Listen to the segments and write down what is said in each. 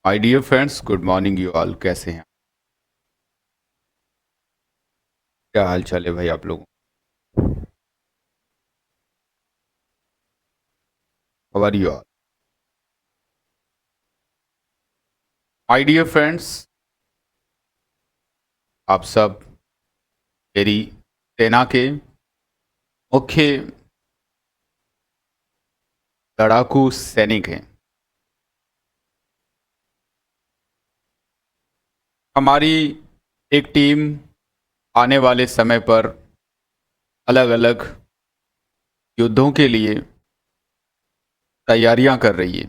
My dear friends, good morning you all. कैसे हैं? क्या हाल चाल है भाई आप लोगों? How are you all? My dear friends, आप सब मेरी सेना के मुख्य लड़ाकू सैनिक हैं। हमारी एक टीम आने वाले समय पर अलग अलग युद्धों के लिए तैयारियां कर रही है।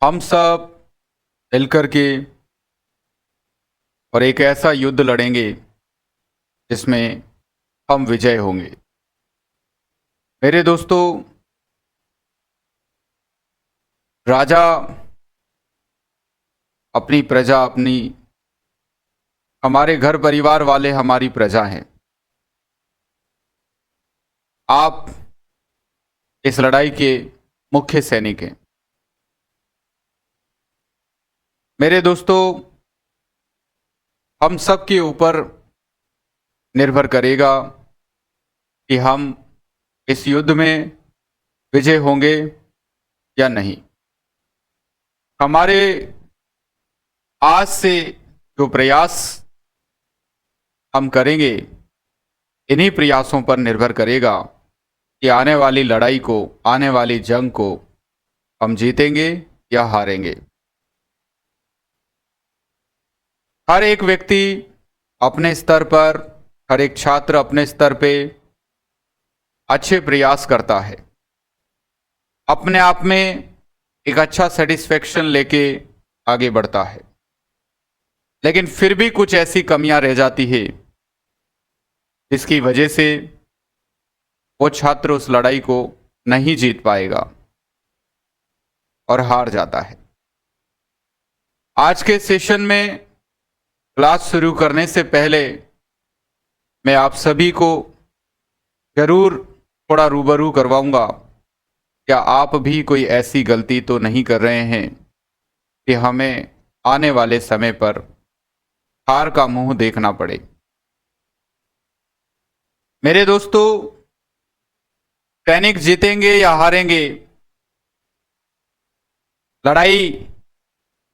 हम सब मिलकर के और एक ऐसा युद्ध लड़ेंगे जिसमें हम विजय होंगे। मेरे दोस्तों, राजा अपनी प्रजा अपनी हमारे घर परिवार वाले हमारी प्रजा हैं। आप इस लड़ाई के मुख्य सैनिक हैं। मेरे दोस्तों, हम सब के ऊपर निर्भर करेगा कि हम इस युद्ध में विजय होंगे या नहीं। हमारे आज से जो प्रयास हम करेंगे, इन्हीं प्रयासों पर निर्भर करेगा कि आने वाली लड़ाई को, आने वाली जंग को हम जीतेंगे या हारेंगे। हर एक व्यक्ति अपने स्तर पर, हर एक छात्र अपने स्तर पे अच्छे प्रयास करता है, अपने आप में एक अच्छा सेटिस्फेक्शन लेके आगे बढ़ता है। लेकिन फिर भी कुछ ऐसी कमियां रह जाती है जिसकी वजह से वो छात्र उस लड़ाई को नहीं जीत पाएगा और हार जाता है। आज के सेशन में क्लास शुरू करने से पहले मैं आप सभी को जरूर थोड़ा रूबरू करवाऊंगा। क्या आप भी कोई ऐसी गलती तो नहीं कर रहे हैं कि हमें आने वाले समय पर हार का मुंह देखना पड़े? मेरे दोस्तों, सैनिक जीतेंगे या हारेंगे, लड़ाई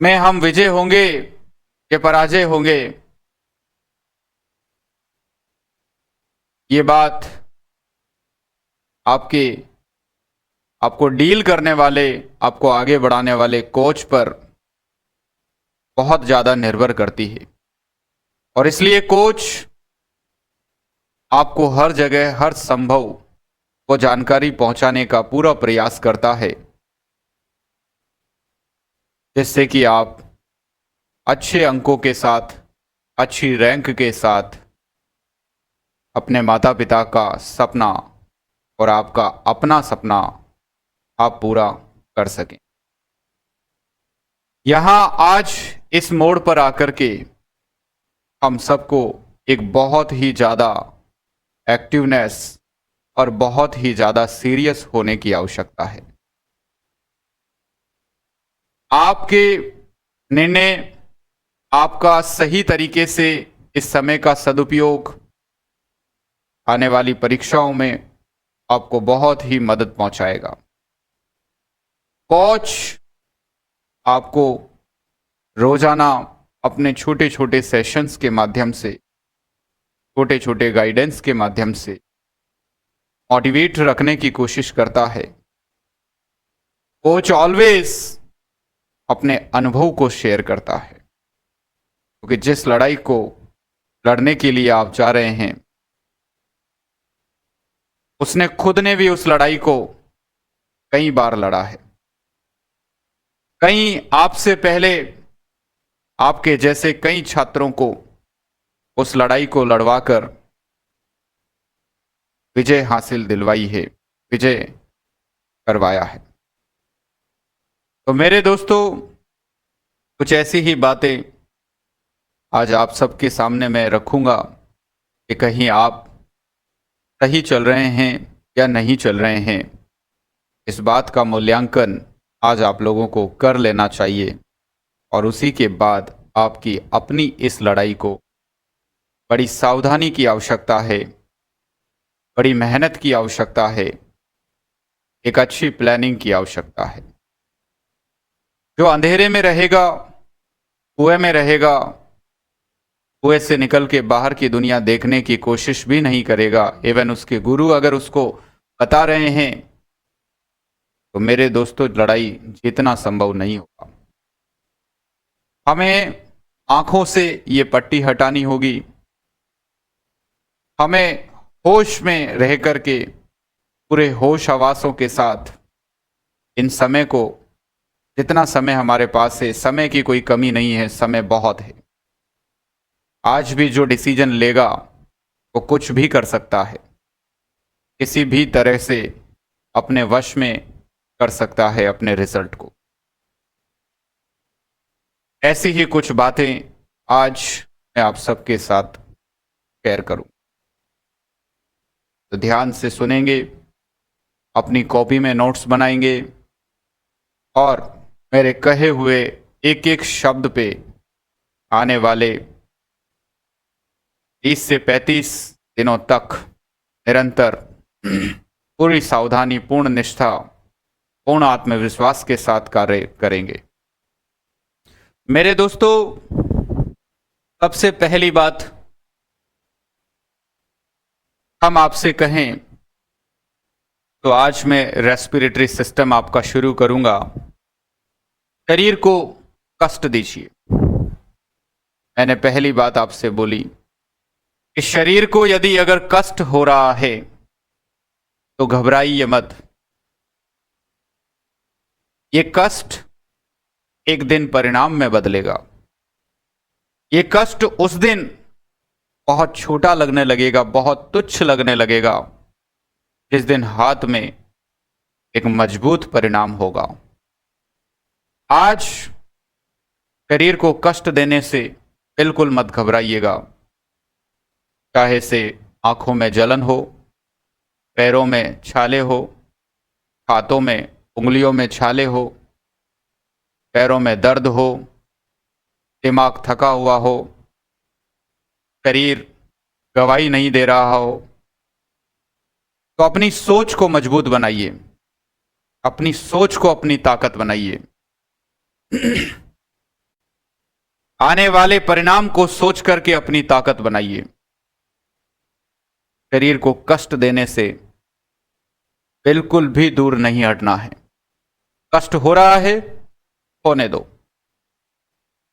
में हम विजय होंगे कि पराजय होंगे, ये बात आपको डील करने वाले, आपको आगे बढ़ाने वाले कोच पर बहुत ज्यादा निर्भर करती है। और इसलिए कोच आपको हर जगह, हर संभव वो जानकारी पहुंचाने का पूरा प्रयास करता है जिससे कि आप अच्छे अंकों के साथ, अच्छी रैंक के साथ अपने माता पिता का सपना और आपका अपना सपना आप पूरा कर सकें। यहां आज इस मोड़ पर आकर के हम सबको एक बहुत ही ज्यादा एक्टिवनेस और बहुत ही ज्यादा सीरियस होने की आवश्यकता है। आपके निर्णय, आपका सही तरीके से इस समय का सदुपयोग आने वाली परीक्षाओं में आपको बहुत ही मदद पहुंचाएगा। कोच आपको रोजाना अपने छोटे छोटे सेशंस के माध्यम से, छोटे छोटे गाइडेंस के माध्यम से मोटिवेट रखने की कोशिश करता है। कोच ऑलवेज अपने अनुभव को शेयर करता है, क्योंकि जिस लड़ाई को लड़ने के लिए आप जा रहे हैं, उसने खुद ने भी उस लड़ाई को कई बार लड़ा है। कई आपसे पहले आपके जैसे कई छात्रों को उस लड़ाई को लड़वाकर विजय हासिल दिलवाई है, विजय करवाया है। तो मेरे दोस्तों, कुछ ऐसी ही बातें आज आप सबके सामने मैं रखूंगा कि कहीं आप सही चल रहे हैं या नहीं चल रहे हैं, इस बात का मूल्यांकन आज आप लोगों को कर लेना चाहिए और उसी के बाद आपकी अपनी इस लड़ाई को बड़ी सावधानी की आवश्यकता है, बड़ी मेहनत की आवश्यकता है, एक अच्छी प्लानिंग की आवश्यकता है। जो अंधेरे में रहेगा, कुएं में रहेगा, कुएं से निकल के बाहर की दुनिया देखने की कोशिश भी नहीं करेगा, इवन उसके गुरु अगर उसको बता रहे हैं, तो मेरे दोस्तों लड़ाई जीतना संभव नहीं होगा। हमें आंखों से ये पट्टी हटानी होगी। हमें होश में रह करके पूरे होश हवासों के साथ इन समय को, जितना समय हमारे पास है, समय की कोई कमी नहीं है, समय बहुत है। आज भी जो डिसीजन लेगा वो कुछ भी कर सकता है, किसी भी तरह से अपने वश में कर सकता है अपने रिजल्ट को। ऐसी ही कुछ बातें आज मैं आप सबके साथ शेयर करूं, तो ध्यान से सुनेंगे, अपनी कॉपी में नोट्स बनाएंगे और मेरे कहे हुए एक एक शब्द पे आने वाले 30 से 35 दिनों तक निरंतर पूरी सावधानी, पूर्ण निष्ठा, पूर्ण आत्मविश्वास के साथ कार्य करेंगे। मेरे दोस्तों, सबसे पहली बात हम आपसे कहें तो आज मैं रेस्पिरेटरी सिस्टम आपका शुरू करूंगा। शरीर को कष्ट दीजिए। मैंने पहली बात आपसे बोली कि शरीर को यदि अगर कष्ट हो रहा है तो घबराइए मत। ये कष्ट एक दिन परिणाम में बदलेगा। ये कष्ट उस दिन बहुत छोटा लगने लगेगा, बहुत तुच्छ लगने लगेगा, जिस दिन हाथ में एक मजबूत परिणाम होगा। आज शरीर को कष्ट देने से बिल्कुल मत घबराइएगा। चाहे से आंखों में जलन हो, पैरों में छाले हो, हाथों में, उंगलियों में छाले हो, पैरों में दर्द हो, दिमाग थका हुआ हो, शरीर गवाही नहीं दे रहा हो, तो अपनी सोच को मजबूत बनाइए, अपनी सोच को अपनी ताकत बनाइए। आने वाले परिणाम को सोच करके अपनी ताकत बनाइए। शरीर को कष्ट देने से बिल्कुल भी दूर नहीं हटना है। कष्ट हो रहा है, होने दो।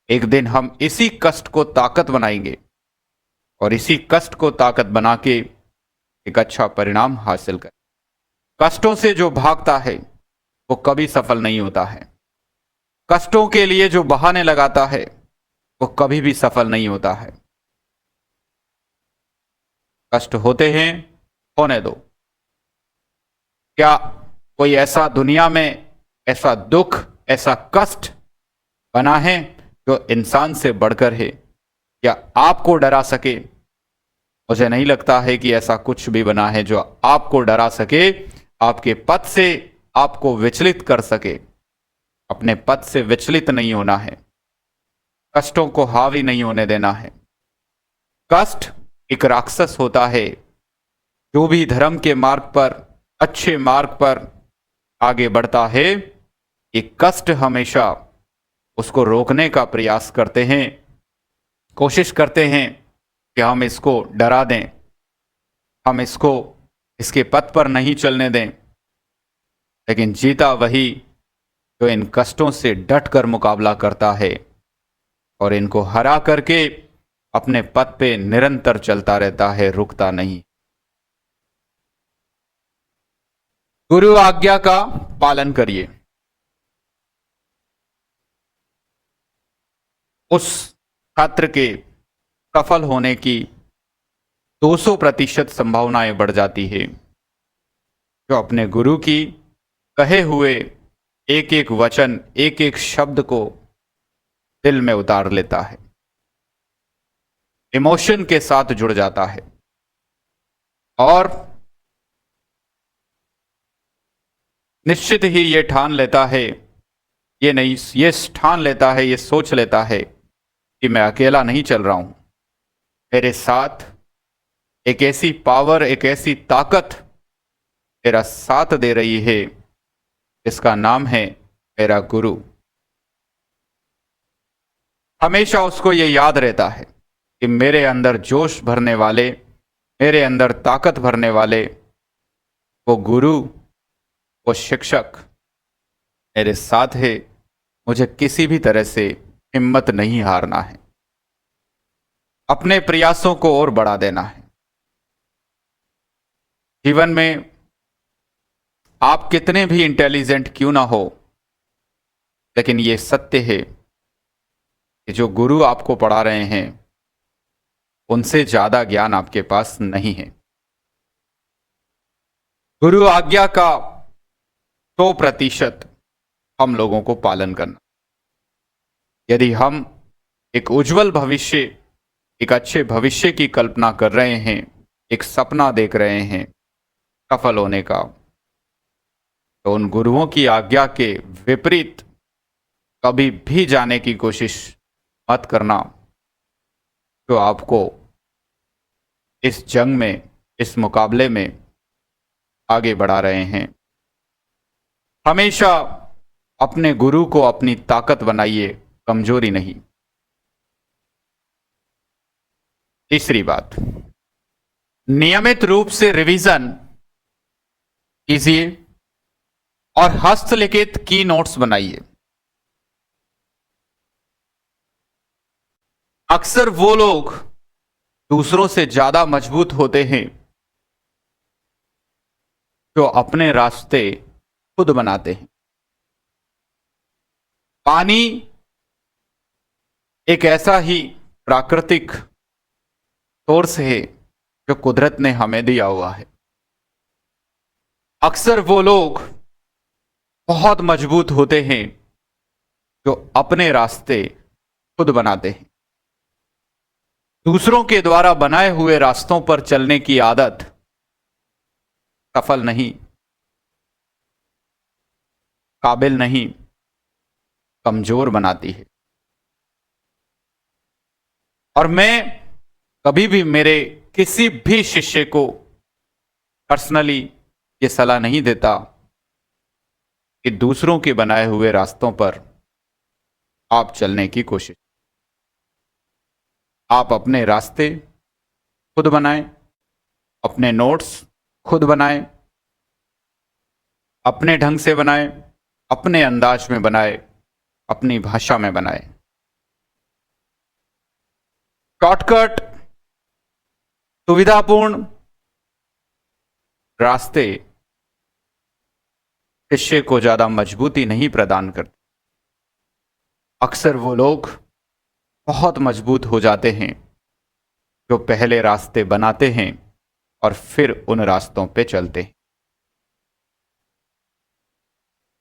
एक दिन हम इसी कष्ट को ताकत बनाएंगे और इसी कष्ट को ताकत बना के एक अच्छा परिणाम हासिल करें। कष्टों से जो भागता है वो कभी सफल नहीं होता है। कष्टों के लिए जो बहाने लगाता है वो कभी भी सफल नहीं होता है। कष्ट होते हैं, होने दो। क्या कोई ऐसा दुनिया में ऐसा दुख, ऐसा कष्ट बना है जो इंसान से बढ़कर है या आपको डरा सके? मुझे नहीं लगता है कि ऐसा कुछ भी बना है जो आपको डरा सके, आपके पथ से आपको विचलित कर सके। अपने पथ से विचलित नहीं होना है, कष्टों को हावी नहीं होने देना है। कष्ट एक राक्षस होता है। जो भी धर्म के मार्ग पर, अच्छे मार्ग पर आगे बढ़ता है, ये कष्ट हमेशा उसको रोकने का प्रयास करते हैं, कोशिश करते हैं कि हम इसको डरा दें, हम इसको इसके पथ पर नहीं चलने दें। लेकिन जीता वही जो इन कष्टों से डटकर मुकाबला करता है और इनको हरा करके अपने पथ पे निरंतर चलता रहता है, रुकता नहीं। गुरु आज्ञा का पालन करिए। उस छात्र के सफल होने की 200% संभावनाएं बढ़ जाती है जो अपने गुरु की कहे हुए एक एक वचन, एक एक शब्द को दिल में उतार लेता है, इमोशन के साथ जुड़ जाता है और निश्चित ही ये ठान लेता है ये ठान लेता है, ये सोच लेता है कि मैं अकेला नहीं चल रहा हूं, मेरे साथ एक ऐसी पावर, एक ऐसी ताकत मेरा साथ दे रही है, इसका नाम है मेरा गुरु। हमेशा उसको ये याद रहता है कि मेरे अंदर जोश भरने वाले, मेरे अंदर ताकत भरने वाले वो गुरु, वो शिक्षक मेरे साथ है। मुझे किसी भी तरह से हिम्मत नहीं हारना है, अपने प्रयासों को और बढ़ा देना है। जीवन में आप कितने भी इंटेलिजेंट क्यों ना हो, लेकिन यह सत्य है कि जो गुरु आपको पढ़ा रहे हैं उनसे ज्यादा ज्ञान आपके पास नहीं है। गुरु आज्ञा का 100% हम लोगों को पालन करना। यदि हम एक उज्जवल भविष्य, एक अच्छे भविष्य की कल्पना कर रहे हैं, एक सपना देख रहे हैं सफल होने का, तो उन गुरुओं की आज्ञा के विपरीत कभी भी जाने की कोशिश मत करना, जो आपको इस जंग में, इस मुकाबले में आगे बढ़ा रहे हैं। हमेशा अपने गुरु को अपनी ताकत बनाइए, कमजोरी नहीं। तीसरी बात, नियमित रूप से रिवीजन कीजिए और हस्तलिखित की नोट्स बनाइए। अक्सर वो लोग दूसरों से ज्यादा मजबूत होते हैं जो अपने रास्ते खुद बनाते हैं। पानी एक ऐसा ही प्राकृतिक सोर्स है जो कुदरत ने हमें दिया हुआ है। अक्सर वो लोग बहुत मजबूत होते हैं जो अपने रास्ते खुद बनाते हैं। दूसरों के द्वारा बनाए हुए रास्तों पर चलने की आदत सफल नहीं, काबिल नहीं, कमजोर बनाती है। और मैं कभी भी मेरे किसी भी शिष्य को पर्सनली ये सलाह नहीं देता कि दूसरों के बनाए हुए रास्तों पर आप चलने की कोशिश। आप अपने रास्ते खुद बनाएं, अपने नोट्स खुद बनाएं, अपने ढंग से बनाएं, अपने अंदाज में बनाएं, अपनी भाषा में बनाएं। शॉर्टकट, सुविधापूर्ण रास्ते शिष्य को ज्यादा मजबूती नहीं प्रदान करते। अक्सर वो लोग बहुत मजबूत हो जाते हैं जो पहले रास्ते बनाते हैं और फिर उन रास्तों पे चलते हैं।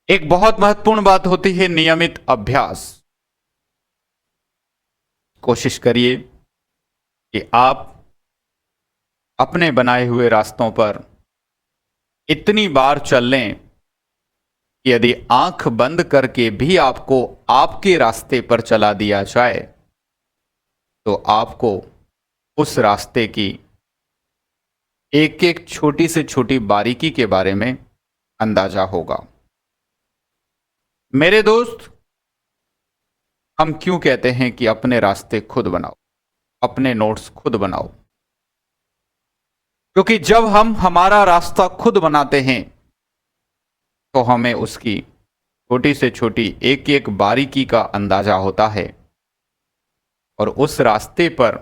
एक बहुत महत्वपूर्ण बात होती है नियमित अभ्यास। कोशिश करिए कि आप अपने बनाए हुए रास्तों पर इतनी बार चल लें कि यदि आंख बंद करके भी आपको आपके रास्ते पर चला दिया जाए तो आपको उस रास्ते की एक एक छोटी से छोटी बारीकी के बारे में अंदाजा होगा। मेरे दोस्त, हम क्यों कहते हैं कि अपने रास्ते खुद बनाओ, अपने नोट्स खुद बनाओ? क्योंकि जब हम हमारा रास्ता खुद बनाते हैं तो हमें उसकी छोटी से छोटी एक एक बारीकी का अंदाजा होता है और उस रास्ते पर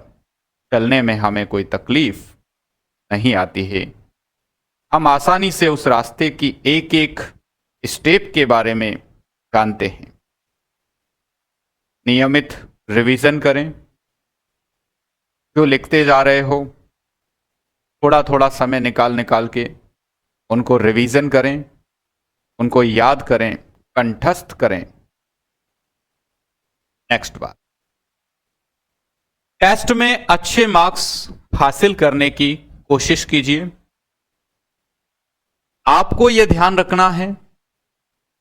चलने में हमें कोई तकलीफ नहीं आती है। हम आसानी से उस रास्ते की एक एक स्टेप के बारे में जानते हैं। नियमित रिवीजन करें। जो लिखते जा रहे हो, थोड़ा थोड़ा समय निकाल के उनको रिवीजन करें, उनको याद करें, कंठस्थ करें। नेक्स्ट बात, टेस्ट में अच्छे मार्क्स हासिल करने की कोशिश कीजिए। आपको यह ध्यान रखना है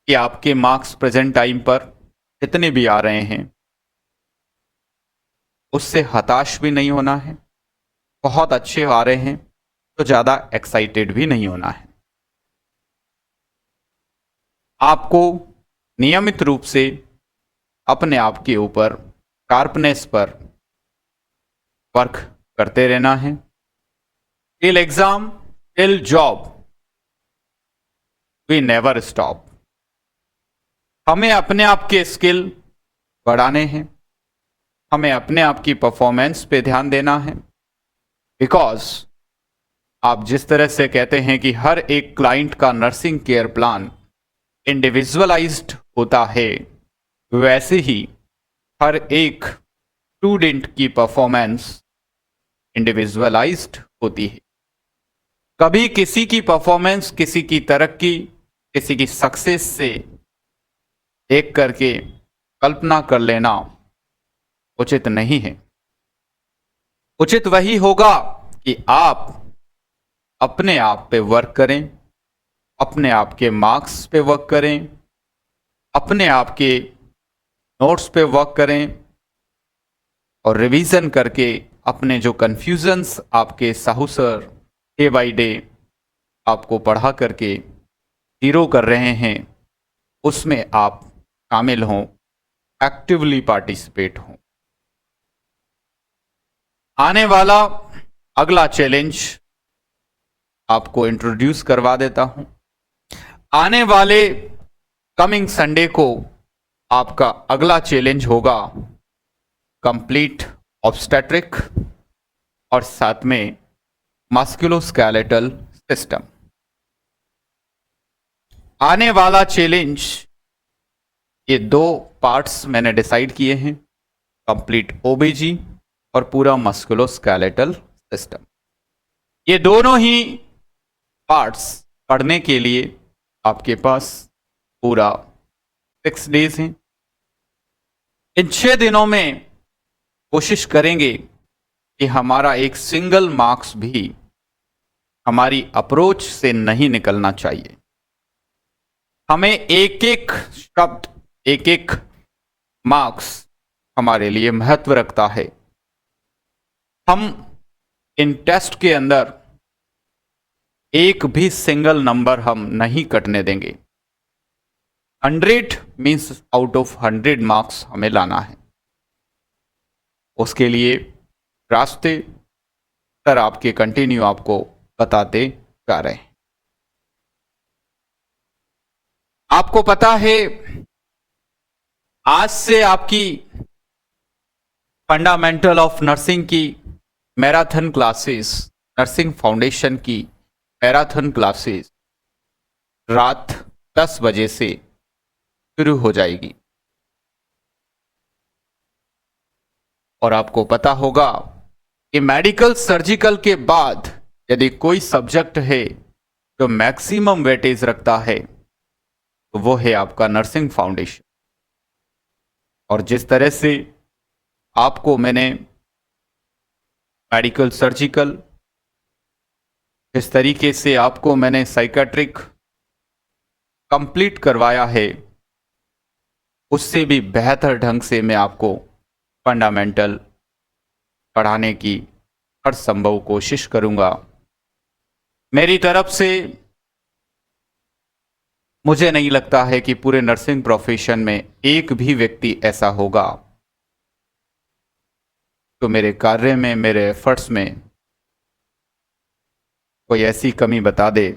कि आपके मार्क्स प्रेजेंट टाइम पर जितने भी आ रहे हैं उससे हताश भी नहीं होना है। बहुत अच्छे आ रहे हैं तो ज़्यादा एक्साइटेड भी नहीं होना है। आपको नियमित रूप से अपने आप के ऊपर शार्पनेस पर वर्क करते रहना है। Till exam till job we never stop. हमें अपने आप के स्किल बढ़ाने हैं, हमें अपने आप की परफॉर्मेंस पे ध्यान देना है। बिकॉज आप जिस तरह से कहते हैं कि हर एक क्लाइंट का नर्सिंग केयर प्लान इंडिविजुअलाइज्ड होता है, वैसे ही हर एक स्टूडेंट की परफॉर्मेंस इंडिविजुअलाइज्ड होती है। कभी किसी की परफॉर्मेंस, किसी की तरक्की, किसी की सक्सेस से देख करके कल्पना कर लेना उचित नहीं है। उचित वही होगा कि आप अपने आप पे वर्क करें, अपने आप के मार्क्स पे वर्क करें, अपने आप के नोट्स पे वर्क करें और रिवीजन करके अपने जो कंफ्यूजन्स आपके Sahu sir day by day आपको पढ़ा करके जीरो कर रहे हैं उसमें आप शामिल हों, एक्टिवली पार्टिसिपेट हों। आने वाला अगला चैलेंज आपको इंट्रोड्यूस करवा देता हूं। आने वाले कमिंग संडे को आपका अगला चैलेंज होगा कंप्लीट ऑब्स्टेट्रिक और साथ में मस्कुलोस्केलेटल सिस्टम। आने वाला चैलेंज, ये दो पार्ट्स मैंने डिसाइड किए हैं, कंप्लीट ओबीजी और पूरा मस्कुलोस्केलेटल सिस्टम। ये दोनों ही पार्ट्स पढ़ने के लिए आपके पास पूरा 6 डेज हैं। इन 6 दिनों में कोशिश करेंगे कि हमारा एक सिंगल मार्क्स भी हमारी अप्रोच से नहीं निकलना चाहिए। हमें एक एक शब्द, एक एक मार्क्स हमारे लिए महत्व रखता है। हम इन टेस्ट के अंदर एक भी सिंगल नंबर हम नहीं कटने देंगे। 100 मीन्स आउट ऑफ 100 मार्क्स हमें लाना है। उसके लिए रास्ते सर आपके कंटिन्यू आपको बताते जा रहे हैं। आपको पता है आज से आपकी फंडामेंटल ऑफ नर्सिंग की मैराथन क्लासेस, नर्सिंग फाउंडेशन की मैराथन क्लासेस रात 10 बजे से शुरू हो जाएगी। और आपको पता होगा कि मेडिकल सर्जिकल के बाद यदि कोई सब्जेक्ट है जो मैक्सिमम वेटेज रखता है तो वो है आपका नर्सिंग फाउंडेशन। और जिस तरह से आपको मैंने मेडिकल सर्जिकल, जिस तरीके से आपको मैंने साइकेट्रिक कंप्लीट करवाया है, उससे भी बेहतर ढंग से मैं आपको फंडामेंटल पढ़ाने की हर संभव कोशिश करूंगा। मेरी तरफ से मुझे नहीं लगता है कि पूरे नर्सिंग प्रोफेशन में एक भी व्यक्ति ऐसा होगा तो मेरे कार्य में, मेरे एफर्ट्स में कोई ऐसी कमी बता दे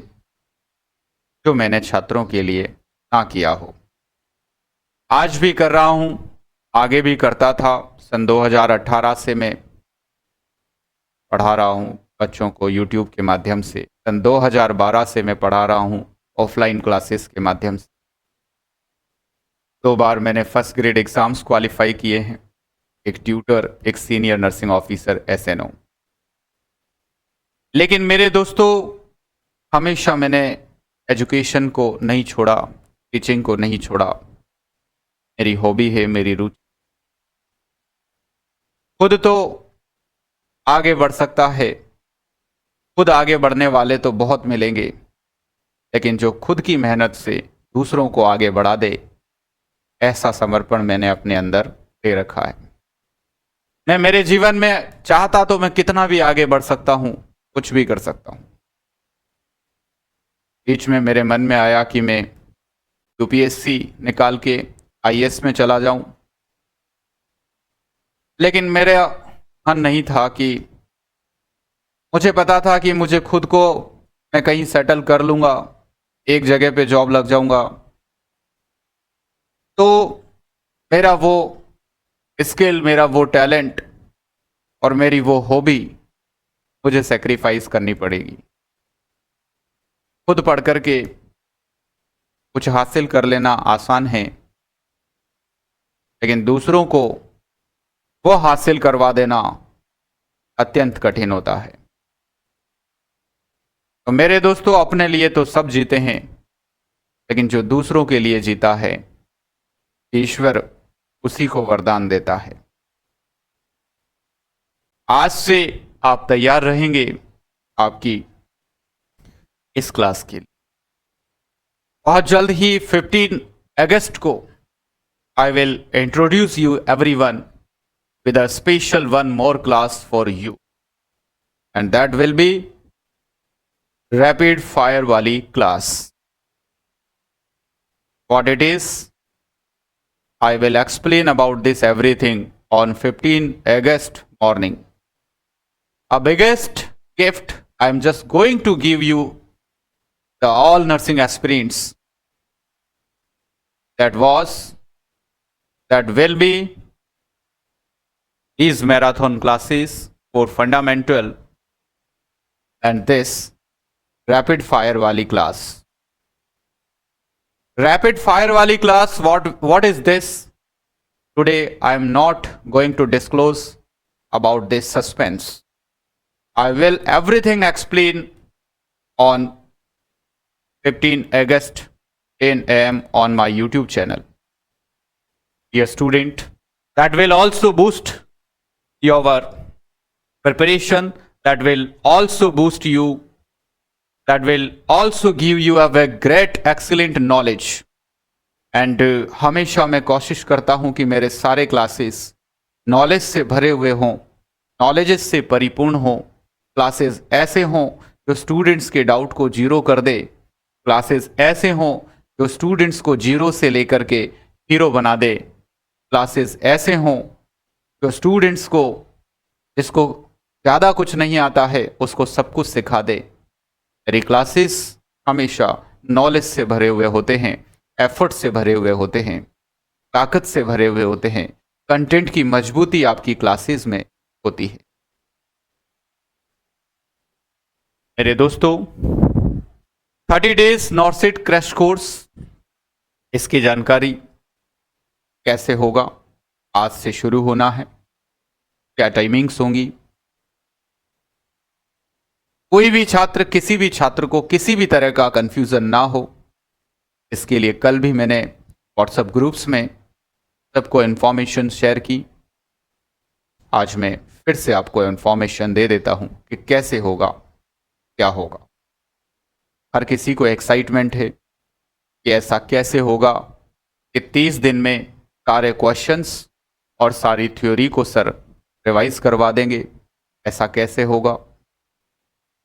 जो मैंने छात्रों के लिए ना किया हो। आज भी कर रहा हूं, आगे भी करता था। सन 2018 से मैं पढ़ा रहा हूं बच्चों को यूट्यूब के माध्यम से। सन 2012 से मैं पढ़ा रहा हूं ऑफलाइन क्लासेस के माध्यम से। 2 बार मैंने फर्स्ट ग्रेड एग्जाम्स क्वालिफाई किए हैं, एक ट्यूटर, एक सीनियर नर्सिंग ऑफिसर SNO। लेकिन मेरे दोस्तों, हमेशा मैंने एजुकेशन को नहीं छोड़ा, टीचिंग को नहीं छोड़ा। मेरी हॉबी है, मेरी रुचि। खुद तो आगे बढ़ सकता है, खुद आगे बढ़ने वाले तो बहुत मिलेंगे, लेकिन जो खुद की मेहनत से दूसरों को आगे बढ़ा दे, ऐसा समर्पण मैंने अपने अंदर ले रखा है। मैं मेरे जीवन में चाहता तो मैं कितना भी आगे बढ़ सकता हूं, कुछ भी कर सकता हूं। बीच में मेरे मन में आया कि मैं यूपीएससी निकाल के आईएएस में चला जाऊं, लेकिन मेरा मन नहीं था। कि मुझे पता था कि मुझे खुद को मैं कहीं सेटल कर लूंगा, एक जगह पे जॉब लग जाऊंगा, तो मेरा वो स्किल, मेरा वो टैलेंट और मेरी वो हॉबी मुझे सेक्रीफाइस करनी पड़ेगी। खुद पढ़ करके कुछ हासिल कर लेना आसान है, लेकिन दूसरों को वो हासिल करवा देना अत्यंत कठिन होता है। तो मेरे दोस्तों, अपने लिए तो सब जीते हैं, लेकिन जो दूसरों के लिए जीता है, ईश्वर उसी को वरदान देता है। आज से आप तैयार रहेंगे आपकी इस क्लास के लिए। बहुत जल्द ही 15 अगस्त को I will introduce you everyone with a special one more class for you, and that will be rapid fire wali class. What it is, I will explain about this everything on 15 August morning. A biggest gift I am just going to give you, the all nursing aspirants, that will be these marathon classes for fundamental and this rapid fire wali class. Rapid fire wali class, what is this? Today I am not going to disclose about this suspense. I will everything explain on 15 August 10 AM on my YouTube channel. Dear student, that will also boost your preparation, that will also boost you, that will also give you a great excellent knowledge. And हमेशा मैं कोशिश करता हूं कि मेरे सारे classes knowledge से भरे हुए हों, नॉलेजेस से परिपूर्ण हों, क्लासेस ऐसे हों जो स्टूडेंट्स के डाउट को जीरो कर दे, क्लासेस ऐसे हों जो स्टूडेंट्स को जीरो से लेकर के हीरो बना दे, क्लासेस ऐसे हों जो स्टूडेंट्स को, जिसको ज़्यादा कुछ नहीं आता है, उसको सब कुछ सिखा दे। मेरी क्लासेस हमेशा नॉलेज से भरे हुए होते हैं, एफर्ट से भरे हुए होते हैं, ताकत से भरे हुए होते हैं। कंटेंट की मजबूती आपकी क्लासेस में होती है। मेरे दोस्तों, 30 डेज नॉर्सिट क्रैश कोर्स, इसकी जानकारी कैसे होगा, आज से शुरू होना है, क्या टाइमिंग्स होंगी। कोई भी छात्र, किसी भी छात्र को किसी भी तरह का कंफ्यूजन ना हो, इसके लिए कल भी मैंने व्हाट्सएप ग्रुप्स में सबको इन्फॉर्मेशन शेयर की। आज मैं फिर से आपको इन्फॉर्मेशन दे देता हूं कि कैसे होगा, क्या होगा। हर किसी को एक्साइटमेंट है कि ऐसा कैसे होगा कि 30 दिन में सारे क्वेश्चंस और सारी थ्योरी को सर रिवाइज करवा देंगे। ऐसा कैसे होगा?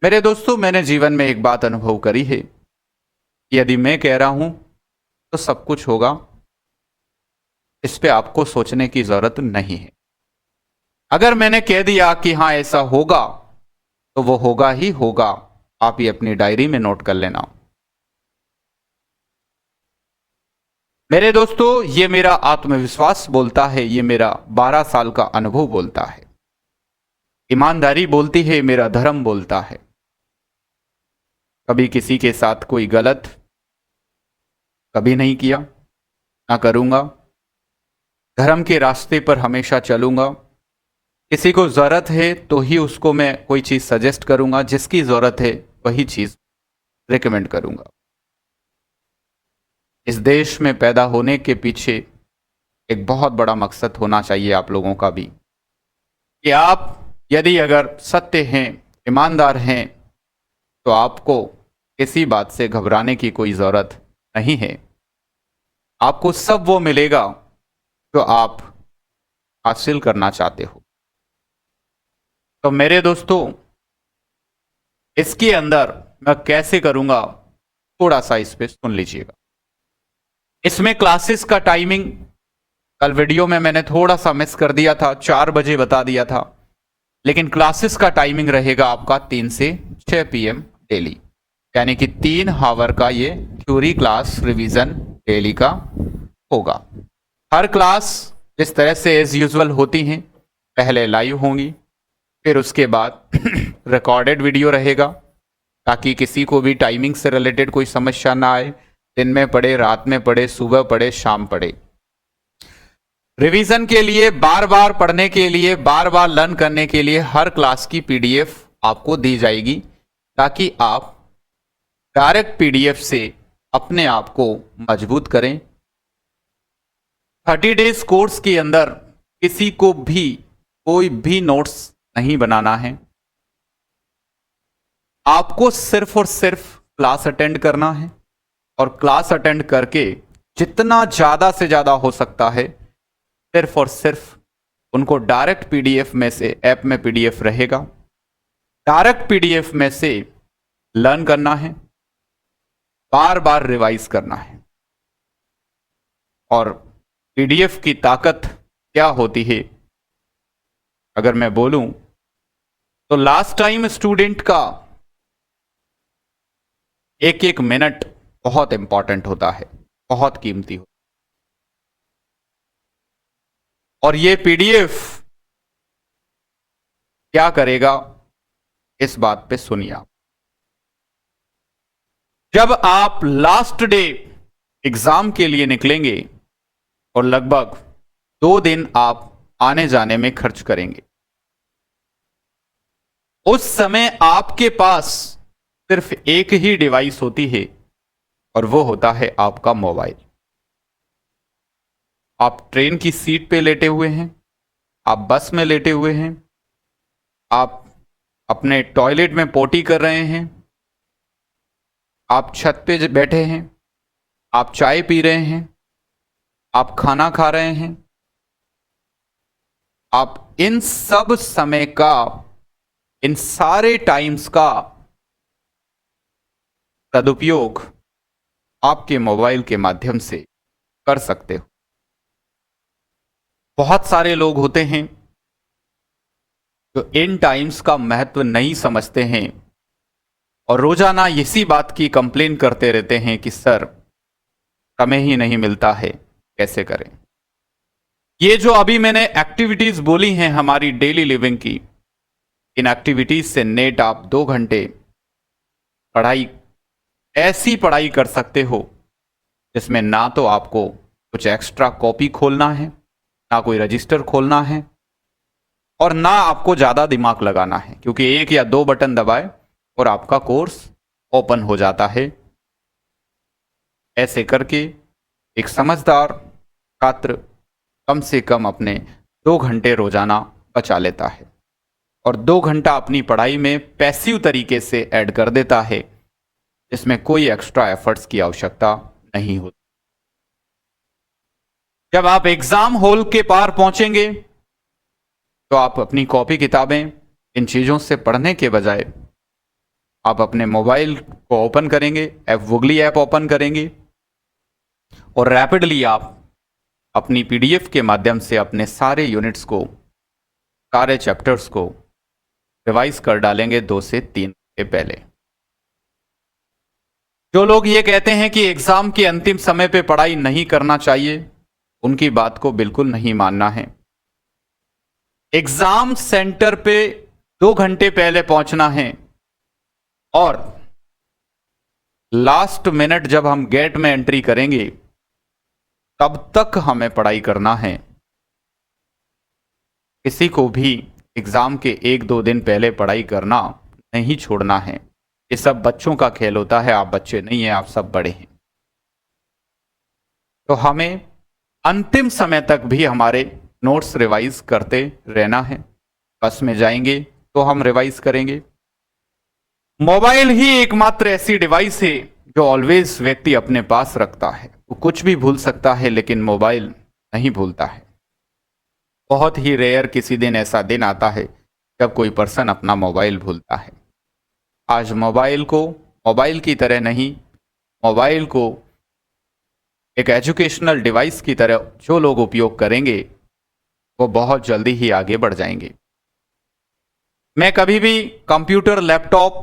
मेरे दोस्तों, मैंने जीवन में एक बात अनुभव करी है, यदि मैं कह रहा हूं तो सब कुछ होगा, इस पे आपको सोचने की जरूरत नहीं है। अगर मैंने कह दिया कि हाँ ऐसा होगा, तो वो होगा ही होगा। आप ये अपनी डायरी में नोट कर लेना। मेरे दोस्तों, ये मेरा आत्मविश्वास बोलता है, ये मेरा 12 साल का अनुभव बोलता है, ईमानदारी बोलती है, मेरा धर्म बोलता है। कभी किसी के साथ कोई गलत कभी नहीं किया, ना करूंगा। धर्म के रास्ते पर हमेशा चलूंगा। किसी को जरूरत है तो ही उसको मैं कोई चीज सजेस्ट करूंगा, जिसकी जरूरत है वही चीज रिकमेंड करूंगा। इस देश में पैदा होने के पीछे एक बहुत बड़ा मकसद होना चाहिए आप लोगों का भी, कि आप यदि अगर सत्य हैं, ईमानदार हैं, तो आपको किसी बात से घबराने की कोई ज़रूरत नहीं है। आपको सब वो मिलेगा जो आप हासिल करना चाहते हो। तो मेरे दोस्तों, इसके अंदर मैं कैसे करूंगा, थोड़ा सा इस पे सुन लीजिएगा। इसमें क्लासेस का टाइमिंग कल वीडियो में मैंने थोड़ा सा मिस कर दिया था, 4 बजे बता दिया था, लेकिन क्लासेस का टाइमिंग रहेगा आपका 3 से 6 PM डेली, यानी कि 3 आवर का ये थ्योरी क्लास रिवीजन डेली का होगा। हर क्लास जिस तरह से एज यूजुअल होती हैं, पहले लाइव होंगी, फिर उसके बाद रिकॉर्डेड वीडियो रहेगा, ताकि किसी को भी टाइमिंग से रिलेटेड कोई समस्या ना आए। दिन में पढ़े, रात में पढ़े, सुबह पढ़े, शाम पढ़े। रिवीजन के लिए, बार बार पढ़ने के लिए, बार बार लर्न करने के लिए हर क्लास की PDF आपको दी जाएगी, ताकि आप डायरेक्ट PDF से अपने आप को मजबूत करें। 30 डेज कोर्स के अंदर किसी को भी कोई भी नोट्स नहीं बनाना है। आपको सिर्फ और सिर्फ क्लास अटेंड करना है, और क्लास अटेंड करके जितना ज्यादा से ज्यादा हो सकता है, सिर्फ और सिर्फ उनको डायरेक्ट PDF में से, ऐप में PDF रहेगा, डायरेक्ट PDF में से लर्न करना है, बार बार रिवाइज करना है। और PDF की ताकत क्या होती है, अगर मैं बोलूं तो लास्ट टाइम स्टूडेंट का एक एक मिनट बहुत इंपॉर्टेंट होता है, बहुत कीमती होता है। और ये PDF क्या करेगा, इस बात पे सुनिए आप। जब आप लास्ट डे एग्जाम के लिए निकलेंगे और लगभग 2 दिन आप आने जाने में खर्च करेंगे, उस समय आपके पास सिर्फ एक ही डिवाइस होती है, और वो होता है आपका मोबाइल। आप ट्रेन की सीट पे लेटे हुए हैं, आप बस में लेटे हुए हैं, आप अपने टॉयलेट में पोटी कर रहे हैं, आप छत पे बैठे हैं, आप चाय पी रहे हैं, आप खाना खा रहे हैं, आप इन सब समय का, इन सारे टाइम्स का सदुपयोग आपके मोबाइल के माध्यम से कर सकते हो। बहुत सारे लोग होते हैं जो इन टाइम्स का महत्व नहीं समझते हैं, और रोजाना इसी बात की कंप्लेन करते रहते हैं कि सर समय ही नहीं मिलता है, कैसे करें। ये जो अभी मैंने एक्टिविटीज बोली हैं हमारी डेली लिविंग की, इन एक्टिविटीज से नेट आप 2 घंटे पढ़ाई, ऐसी पढ़ाई कर सकते हो जिसमें ना तो आपको कुछ एक्स्ट्रा कॉपी खोलना है, ना कोई रजिस्टर खोलना है, और ना आपको ज्यादा दिमाग लगाना है, क्योंकि 1 या 2 बटन दबाए और आपका कोर्स ओपन हो जाता है। ऐसे करके एक समझदार छात्र कम से कम अपने 2 घंटे रोजाना बचा लेता है, और 2 घंटा अपनी पढ़ाई में पैसिव तरीके से ऐड कर देता है, जिसमें कोई एक्स्ट्रा एफर्ट्स की आवश्यकता नहीं होती। जब आप एग्जाम हॉल के पार पहुंचेंगे तो आप अपनी कॉपी किताबें, इन चीजों से पढ़ने के बजाय आप अपने मोबाइल को ओपन करेंगे, वुगली ऐप ओपन करेंगे, और रैपिडली आप अपनी PDF के माध्यम से अपने सारे यूनिट्स को, सारे चैप्टर्स को रिवाइज कर डालेंगे 2 से 3 घंटे पहले। जो लोग ये कहते हैं कि एग्जाम के अंतिम समय पे पढ़ाई नहीं करना चाहिए, उनकी बात को बिल्कुल नहीं मानना है। एग्जाम सेंटर पे 2 घंटे पहले पहुंचना है, और लास्ट मिनट जब हम गेट में एंट्री करेंगे तब तक हमें पढ़ाई करना है। किसी को भी एग्जाम के 1-2 दिन पहले पढ़ाई करना नहीं छोड़ना है। ये सब बच्चों का खेल होता है, आप बच्चे नहीं हैं, आप सब बड़े हैं। तो हमें अंतिम समय तक भी हमारे नोट्स रिवाइज करते रहना है। बस में जाएंगे तो हम रिवाइज करेंगे। मोबाइल ही एकमात्र ऐसी डिवाइस है जो ऑलवेज व्यक्ति अपने पास रखता है। वो कुछ भी भूल सकता है लेकिन मोबाइल नहीं भूलता है। बहुत ही रेयर किसी दिन ऐसा दिन आता है जब कोई पर्सन अपना मोबाइल भूलता है। आज मोबाइल को मोबाइल की तरह नहीं, मोबाइल को एक एजुकेशनल डिवाइस की तरह जो लोग उपयोग करेंगे वो बहुत जल्दी ही आगे बढ़ जाएंगे। मैं कभी भी कंप्यूटर लैपटॉप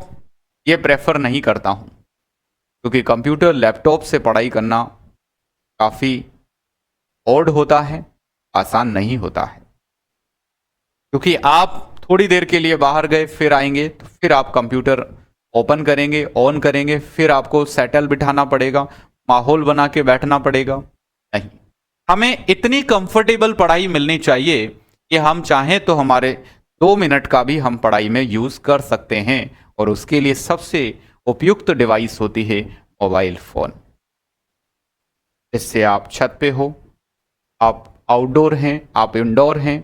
ये प्रेफर नहीं करता हूं, क्योंकि कंप्यूटर लैपटॉप से पढ़ाई करना काफ़ी ऑड होता है, आसान नहीं होता है। क्योंकि आप थोड़ी देर के लिए बाहर गए फिर आएंगे तो फिर आप कंप्यूटर ओपन करेंगे, ऑन करेंगे, फिर आपको सेटल बिठाना पड़ेगा, माहौल बना के बैठना पड़ेगा। नहीं, हमें इतनी कंफर्टेबल पढ़ाई मिलनी चाहिए कि हम चाहें तो हमारे 2 मिनट का भी हम पढ़ाई में यूज कर सकते हैं, और उसके लिए सबसे उपयुक्त डिवाइस होती है मोबाइल फोन। इससे आप छत पे हो, आप आउटडोर हैं, आप इंडोर हैं,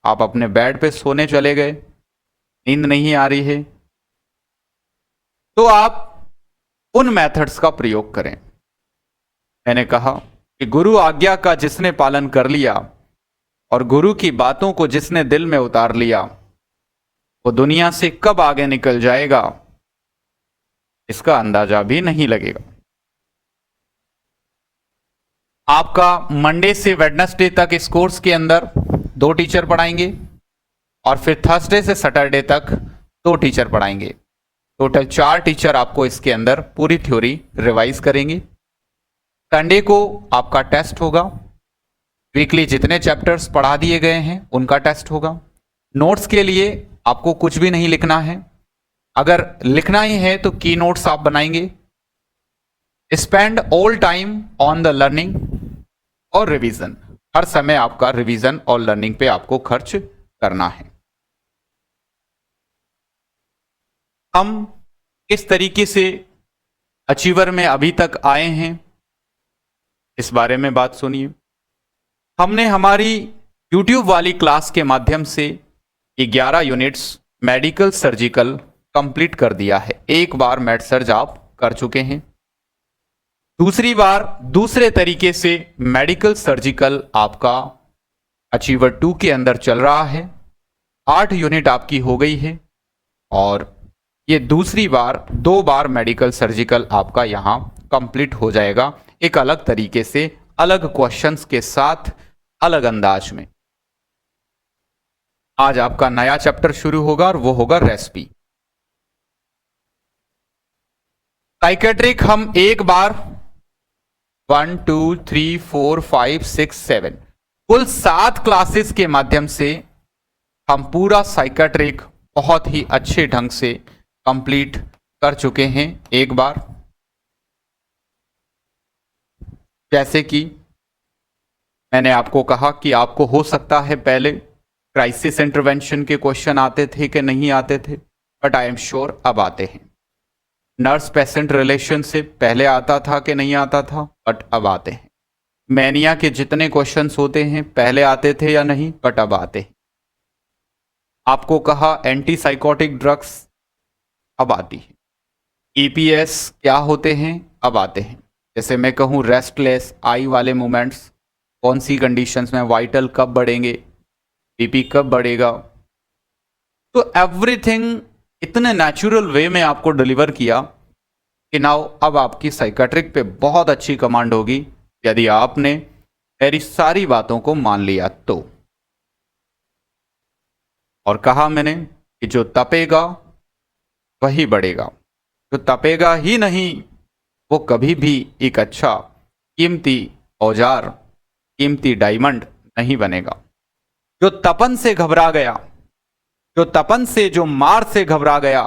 आप अपने बेड पे सोने चले गए, नींद नहीं आ रही है, तो आप उन मेथड्स का प्रयोग करें। मैंने कहा कि गुरु आज्ञा का जिसने पालन कर लिया और गुरु की बातों को जिसने दिल में उतार लिया, वो दुनिया से कब आगे निकल जाएगा इसका अंदाजा भी नहीं लगेगा। आपका मंडे से वेडनेसडे तक इस कोर्स के अंदर 2 टीचर पढ़ाएंगे, और फिर थर्सडे से सैटरडे तक 2 टीचर पढ़ाएंगे। टोटल 4 टीचर आपको इसके अंदर पूरी थ्योरी रिवाइज करेंगे। संडे को आपका टेस्ट होगा। वीकली जितने चैप्टर्स पढ़ा दिए गए हैं उनका टेस्ट होगा। नोट्स के लिए आपको कुछ भी नहीं लिखना है, अगर लिखना ही है तो की नोट्स आप बनाएंगे। Spend all time on the learning और रिवीजन, हर समय आपका रिवीजन और लर्निंग पे आपको खर्च करना है। हम किस तरीके से अचीवर में अभी तक आए हैं इस बारे में बात सुनिए। हमने हमारी YouTube वाली क्लास के माध्यम से 11 यूनिट्स मेडिकल सर्जिकल कंप्लीट कर दिया है। एक बार मेड सर्ज आप कर चुके हैं, दूसरी बार दूसरे तरीके से मेडिकल सर्जिकल आपका अचीवर 2 के अंदर चल रहा है। 8 यूनिट आपकी हो गई है, और ये दूसरी बार 2 बार मेडिकल सर्जिकल आपका यहां कंप्लीट हो जाएगा, एक अलग तरीके से, अलग क्वेश्चंस के साथ, अलग अंदाज में। आज आपका नया चैप्टर शुरू होगा और वो होगा रेसिपी। साइकेट्रिक हम एक बार 1 2 3 4 5 6 7 कुल 7 क्लासेस के माध्यम से हम पूरा साइकेट्रिक बहुत ही अच्छे ढंग से कंप्लीट कर चुके हैं एक बार। जैसे कि मैंने आपको कहा कि आपको हो सकता है पहले क्राइसिस इंटरवेंशन के क्वेश्चन आते थे कि नहीं आते थे, बट आई एम श्योर अब आते हैं। नर्स पेशेंट रिलेशन से पहले आता था कि नहीं आता था, बट अब आते हैं। मैनिया के जितने क्वेश्चंस होते हैं पहले आते थे या नहीं, बट अब आते हैं। आपको कहा एंटी साइकोटिक ड्रग्स, अब आती है। ईपीएस क्या होते हैं, अब आते हैं। जैसे मैं कहूँ रेस्टलेस आई वाले मूवमेंट्स कौन सी कंडीशंस में, वाइटल कब बढ़ेंगे, बीपी कब बढ़ेगा, तो एवरीथिंग इतने नेचुरल वे में आपको डिलीवर किया कि नाउ अब आपकी साइकेट्रिक पे बहुत अच्छी कमांड होगी यदि आपने मेरी सारी बातों को मान लिया तो। और कहा मैंने कि जो तपेगा वही बढ़ेगा, जो तपेगा ही नहीं वो कभी भी एक अच्छा कीमती औजार, कीमती डायमंड नहीं बनेगा। जो तपन से घबरा गया, जो तपन से, जो मार से घबरा गया,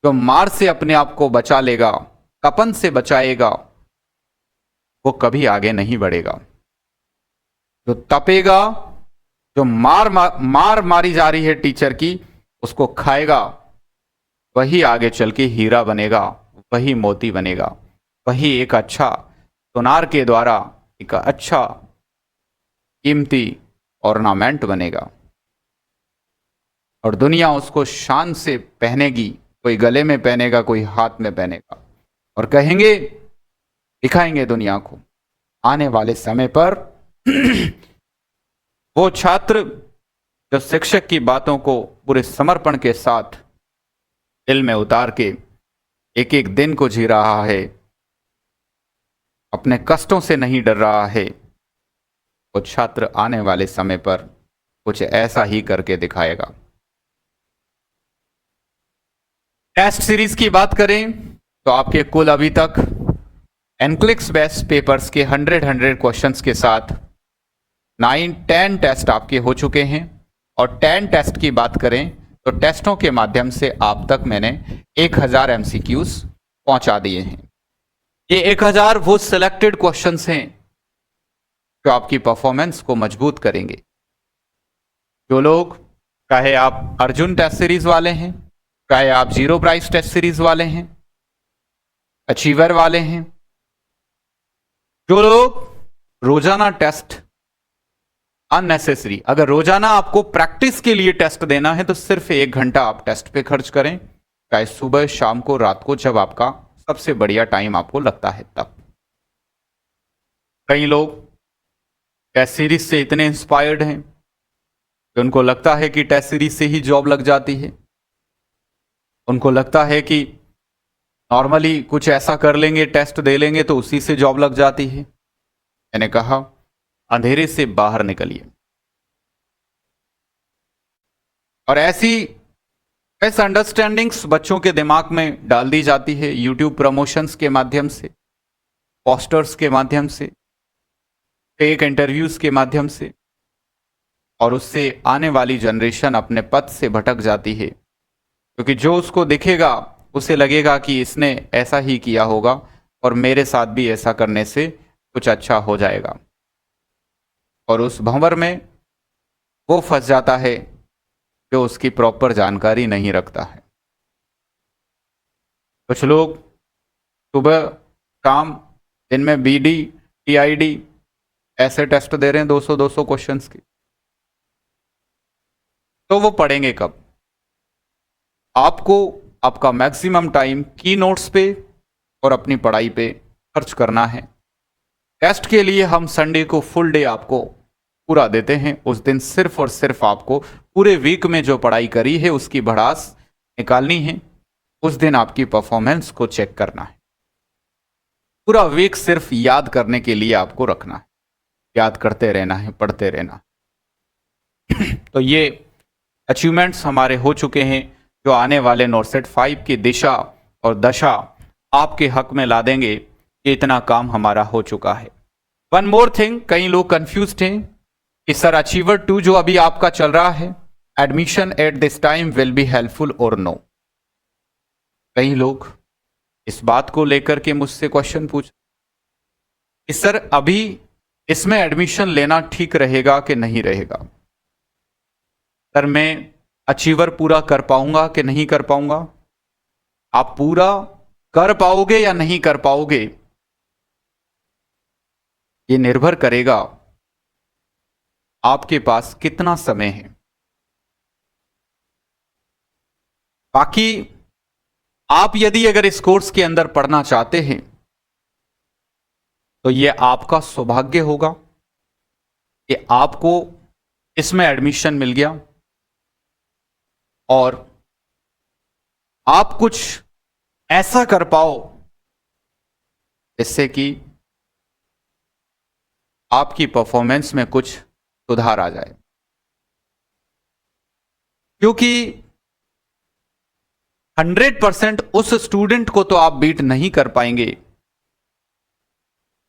जो मार से अपने आप को बचा लेगा, तपन से बचाएगा, वो कभी आगे नहीं बढ़ेगा। जो तपेगा, जो मार मारी जा रही है टीचर की, उसको खाएगा, वही आगे चल के हीरा बनेगा, वही मोती बनेगा, वही एक अच्छा सोनार के द्वारा एक अच्छा कीमती ऑर्नामेंट बनेगा, और दुनिया उसको शान से पहनेगी। कोई गले में पहनेगा, कोई हाथ में पहनेगा, और कहेंगे दिखाएंगे दुनिया को। आने वाले समय पर वो छात्र जो शिक्षक की बातों को पूरे समर्पण के साथ दिल में उतार के एक एक दिन को जी रहा है, अपने कष्टों से नहीं डर रहा है, वो छात्र आने वाले समय पर कुछ ऐसा ही करके दिखाएगा। टेस्ट सीरीज की बात करें तो आपके कुल अभी तक एनक्लिक्स बेस्ट पेपर्स के 100 क्वेश्चंस के साथ 9-10 टेस्ट आपके हो चुके हैं। और 10 टेस्ट की बात करें तो टेस्टों के माध्यम से आप तक मैंने 1000 MCQs पहुंचा दिए हैं। ये 1000 वो सिलेक्टेड क्वेश्चंस हैं जो आपकी परफॉर्मेंस को मजबूत करेंगे। जो लोग, चाहे आप अर्जुन टेस्ट सीरीज वाले हैं, चाहे आप जीरो प्राइस टेस्ट सीरीज वाले हैं, अचीवर वाले हैं, जो लोग रोजाना टेस्ट अननेसेसरी, अगर रोजाना आपको प्रैक्टिस के लिए टेस्ट देना है तो सिर्फ 1 घंटा आप टेस्ट पे खर्च करें, चाहे सुबह, शाम को, रात को, जब आपका सबसे बढ़िया टाइम आपको लगता है तब। कई लोग टेस्ट सीरीज से इतने इंस्पायर्ड हैं कि उनको लगता है कि टेस्ट सीरीज से ही जॉब लग जाती है। उनको लगता है कि नॉर्मली कुछ ऐसा कर लेंगे, टेस्ट दे लेंगे तो उसी से जॉब लग जाती है। मैंने कहा, अंधेरे से बाहर निकलिए। और ऐसी मिसअंडरस्टैंडिंग्स बच्चों के दिमाग में डाल दी जाती है यूट्यूब प्रमोशंस के माध्यम से, पोस्टर्स के माध्यम से, फेक इंटरव्यूज के माध्यम से, और उससे आने वाली जनरेशन अपने पथ से भटक जाती है। क्योंकि जो उसको दिखेगा उसे लगेगा कि इसने ऐसा ही किया होगा और मेरे साथ भी ऐसा करने से कुछ अच्छा हो जाएगा, और उस भंवर में वो फंस जाता है जो उसकी प्रॉपर जानकारी नहीं रखता है। कुछ लोग सुबह, शाम, दिन में BD, TID ऐसे टेस्ट दे रहे हैं 200-200 क्वेश्चंस के। तो वो पढ़ेंगे कब? आपको आपका मैक्सिमम टाइम की नोट्स पे और अपनी पढ़ाई पे खर्च करना है। टेस्ट के लिए हम संडे को फुल डे आपको पूरा देते हैं। उस दिन सिर्फ और सिर्फ आपको पूरे वीक में जो पढ़ाई करी है उसकी भड़ास निकालनी है। उस दिन आपकी परफॉर्मेंस को चेक करना है। पूरा वीक सिर्फ याद करने के लिए आपको रखना है, याद करते रहना है, पढ़ते रहना है। तो ये अचीवमेंट्स हमारे हो चुके हैं जो आने वाले नॉर्सेट 5 की दिशा और दशा आपके हक में ला देंगे कि इतना काम हमारा हो चुका है। वन मोर थिंग, कई लोग कंफ्यूज्ड हैं कि सर अचीवर 2 जो अभी आपका चल रहा है, admission at this time will be helpful और नो। कई लोग इस बात को लेकर के मुझसे क्वेश्चन पूछ कि सर अभी इसमें एडमिशन लेना ठीक रहेगा कि नहीं रहेगा? सर मैं अचीवर पूरा कर पाऊंगा कि नहीं कर पाऊंगा? आप पूरा कर पाओगे या नहीं कर पाओगे, ये निर्भर करेगा आपके पास कितना समय है। बाकी आप यदि अगर इस कोर्स के अंदर पढ़ना चाहते हैं तो यह आपका सौभाग्य होगा कि आपको इसमें एडमिशन मिल गया और आप कुछ ऐसा कर पाओ जिससे कि आपकी परफॉर्मेंस में कुछ सुधार आ जाए। क्योंकि 100% उस स्टूडेंट को तो आप बीट नहीं कर पाएंगे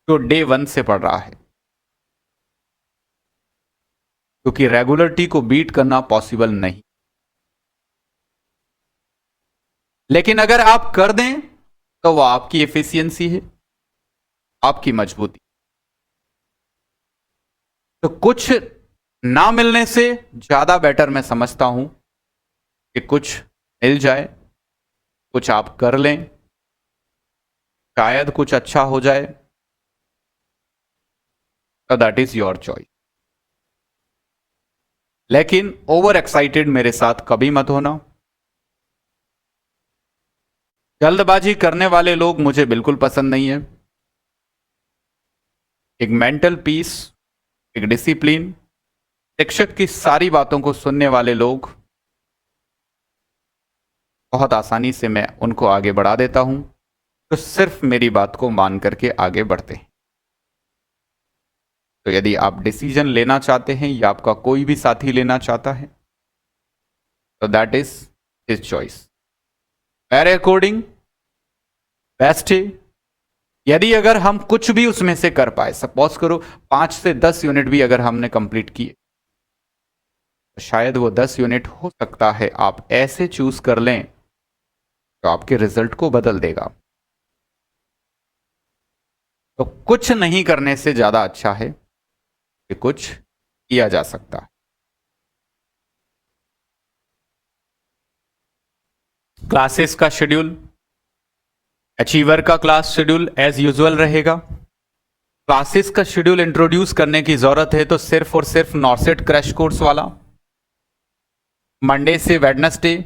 जो डे 1 से पढ़ रहा है, क्योंकि रेगुलरिटी को बीट करना पॉसिबल नहीं। लेकिन अगर आप कर दें तो वह आपकी एफिशिएंसी है, आपकी मजबूती। तो कुछ ना मिलने से ज्यादा बेटर मैं समझता हूं कि कुछ मिल जाए, कुछ आप कर लें, शायद कुछ अच्छा हो जाए, तो दैट इज योर चॉइस। लेकिन ओवर एक्साइटेड मेरे साथ कभी मत होना। जल्दबाजी करने वाले लोग मुझे बिल्कुल पसंद नहीं है। एक मेंटल पीस, एक डिसिप्लिन, शिक्षक की सारी बातों को सुनने वाले लोग बहुत आसानी से मैं उनको आगे बढ़ा देता हूं, तो सिर्फ मेरी बात को मान करके आगे बढ़ते हैं। तो यदि आप डिसीजन लेना चाहते हैं या आपका कोई भी साथी लेना चाहता है, तो दैट इज हिज चॉइस। मेरे अकॉर्डिंग बेस्ट है यदि अगर हम कुछ भी उसमें से कर पाए, सपोज करो 5 से 10 यूनिट भी अगर हमने कंप्लीट किए, तो शायद वो 10 यूनिट हो सकता है आप ऐसे चूज कर लें तो आपके रिजल्ट को बदल देगा। तो कुछ नहीं करने से ज्यादा अच्छा है कि कुछ किया जा सकता है। क्लासेस का शेड्यूल, अचीवर का क्लास शेड्यूल एज यूजुअल रहेगा। क्लासेस का शेड्यूल इंट्रोड्यूस करने की जरूरत है तो सिर्फ और सिर्फ नॉर्सेट क्रैश कोर्स वाला मंडे से वेडनेसडे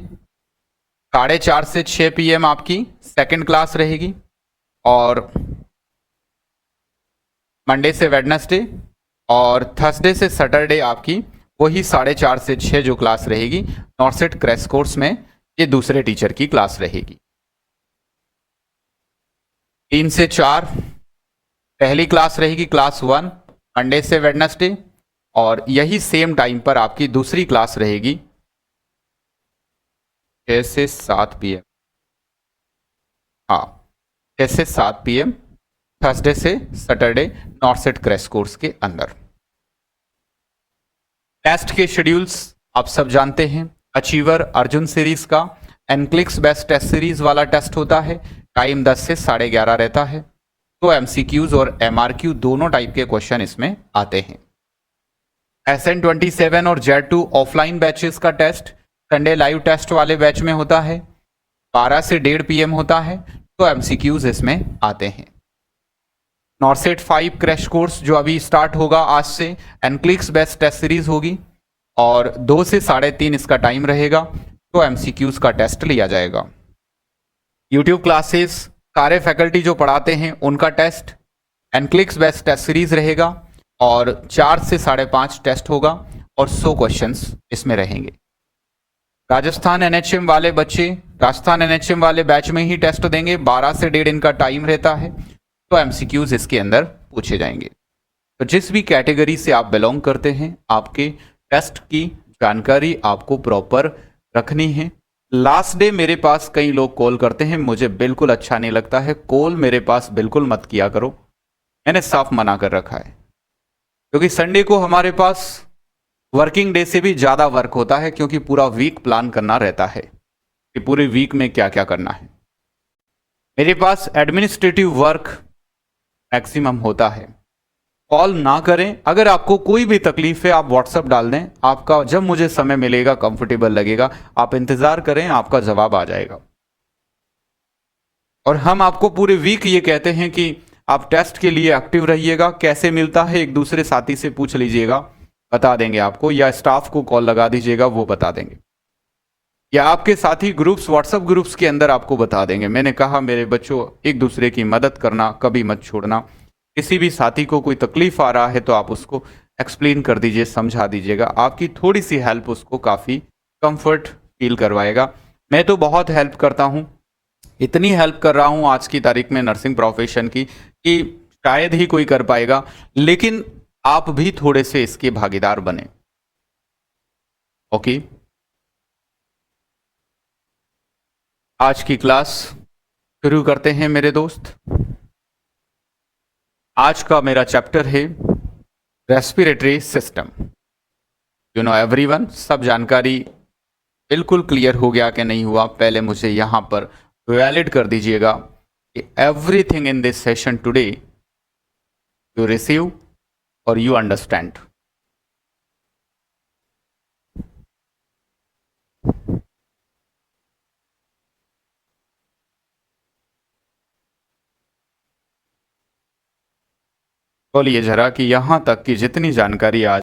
4:30 से 6 PM आपकी सेकंड क्लास रहेगी, और मंडे से वेडनेसडे और थर्सडे से सैटरडे आपकी वही 4:30 से 6 जो क्लास रहेगी नॉर्सेट क्रैश कोर्स में, ये दूसरे टीचर की क्लास रहेगी। 3 से 4 पहली क्लास रहेगी, क्लास 1 मंडे से वेडनेसडे, और यही सेम टाइम पर आपकी दूसरी क्लास रहेगी 6 से 7 PM। हाँ, 6 से 7 PM थर्सडे से सैटरडे नॉर्सेट क्रैश कोर्स के अंदर। टेस्ट के शेड्यूल्स आप सब जानते हैं। अचीवर अर्जुन सीरीज का एनक्लिक्स बेस्ट टेस्ट सीरीज वाला टेस्ट होता है, टाइम 10 से 11:30 रहता है। तो MCQs और MRQ दोनों टाइप के क्वेश्चन इसमें आते हैं। SN27 और Z2 ऑफलाइन बैचेस का टेस्ट संडे लाइव टेस्ट वाले बैच में होता है, 12 से 1:30 PM होता है, तो MCQs इसमें आते हैं। नॉर्सेट 5 क्रैश कोर्स जो अभी स्टार्ट होगा आज से, एनक्लिक्स बेस्ट टेस्ट सीरीज होगी और 2 से 3:30 इसका टाइम रहेगा, तो MCQs का टेस्ट लिया जाएगा। यूट्यूब क्लासेस सारे फैकल्टी जो पढ़ाते हैं उनका टेस्ट एनक्लिक्स बेस्ट टेस्ट सीरीज रहेगा और 4 से 5:30 टेस्ट होगा और 100 क्वेश्चंस इसमें रहेंगे। राजस्थान NHM वाले बच्चे राजस्थान NHM वाले बैच में ही टेस्ट देंगे, 12 से 1:30 इनका टाइम रहता है, तो MCQs इसके अंदर पूछे जाएंगे। तो जिस भी कैटेगरी से आप बिलोंग करते हैं, आपके टेस्ट की जानकारी आपको प्रॉपर रखनी है। लास्ट डे मेरे पास कई लोग कॉल करते हैं, मुझे बिल्कुल अच्छा नहीं लगता है, कॉल मेरे पास बिल्कुल मत किया करो, मैंने साफ मना कर रखा है, क्योंकि संडे को हमारे पास वर्किंग डे से भी ज़्यादा वर्क होता है, क्योंकि पूरा वीक प्लान करना रहता है कि पूरे वीक में क्या क्या करना है। मेरे पास एडमिनिस्ट्रेटिव वर्क मैक्सिमम होता है। कॉल ना करें, अगर आपको कोई भी तकलीफ है आप व्हाट्सएप डाल दें, आपका जब मुझे समय मिलेगा कंफर्टेबल लगेगा आप इंतजार करें, आपका जवाब आ जाएगा। और हम आपको पूरे वीक ये कहते हैं कि आप टेस्ट के लिए एक्टिव रहिएगा। कैसे मिलता है, एक दूसरे साथी से पूछ लीजिएगा, बता देंगे आपको, या स्टाफ को कॉल लगा दीजिएगा, वो बता देंगे, या आपके साथी ग्रुप्स व्हाट्सएप ग्रुप्स के अंदर आपको बता देंगे। मैंने कहा मेरे बच्चों, एक दूसरे की मदद करना कभी मत छोड़ना। किसी भी साथी को कोई तकलीफ आ रहा है तो आप उसको एक्सप्लेन कर दीजिए, समझा दीजिएगा, आपकी थोड़ी सी हेल्प उसको काफ़ी कंफर्ट फील करवाएगा। मैं तो बहुत हेल्प करता हूँ, इतनी हेल्प कर रहा हूँ आज की तारीख में नर्सिंग प्रोफेशन की कि शायद ही कोई कर पाएगा, लेकिन आप भी थोड़े से इसके भागीदार बने। ओके, आज की क्लास शुरू करते हैं मेरे दोस्त। आज का मेरा चैप्टर है respiratory system. You know everyone, सब जानकारी बिल्कुल क्लियर हो गया कि नहीं हुआ? पहले मुझे यहां पर वैलिड कर दीजिएगा कि everything in this session today you receive और यू अंडरस्टैंड। बोलिए जरा कि यहां तक की जितनी जानकारी आज